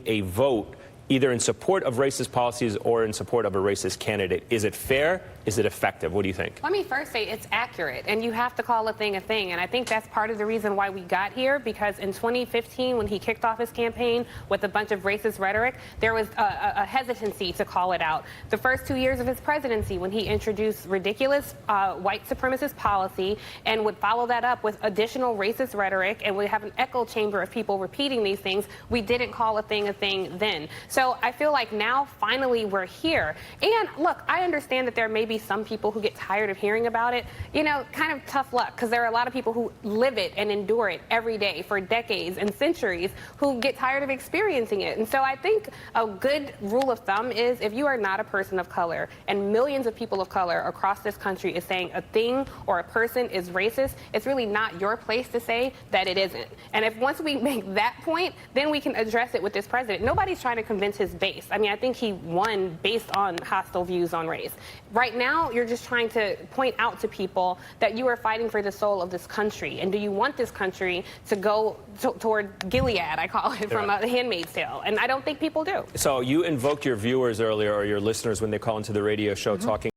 a vote either in support of racist policies or in support of a racist candidate. Is it fair? Is it effective? What do you think? Let me first say it's accurate, and you have to call a thing, and I think that's part of the reason why we got here, because in 2015, when he kicked off his campaign with a bunch of racist rhetoric, there was a hesitancy to call it out. The first 2 years of his presidency, when he introduced ridiculous white supremacist policy and would follow that up with additional racist rhetoric and would have an echo chamber of people repeating these things, we didn't call a thing then. So I feel like now, finally, we're here. And look, I understand that there may be some people who get tired of hearing about it. You know, kind of tough luck, because there are a lot of people who live it and endure it every day for decades and centuries who get tired of experiencing it. And so I think a good rule of thumb is, if you are not a person of color and millions of people of color across this country is saying a thing or a person is racist, it's really not your place to say that it isn't. And if once we make that point, then we can address it with this president. Nobody's trying to convince his base. I mean, I think he won based on hostile views on race. Right now, you're just trying to point out to people that you are fighting for the soul of this country. And do you want this country to go toward Gilead, I call it, from The Handmaid's Tale? And I don't think people do. So you invoked your viewers earlier, or your listeners, when they call into the radio show talking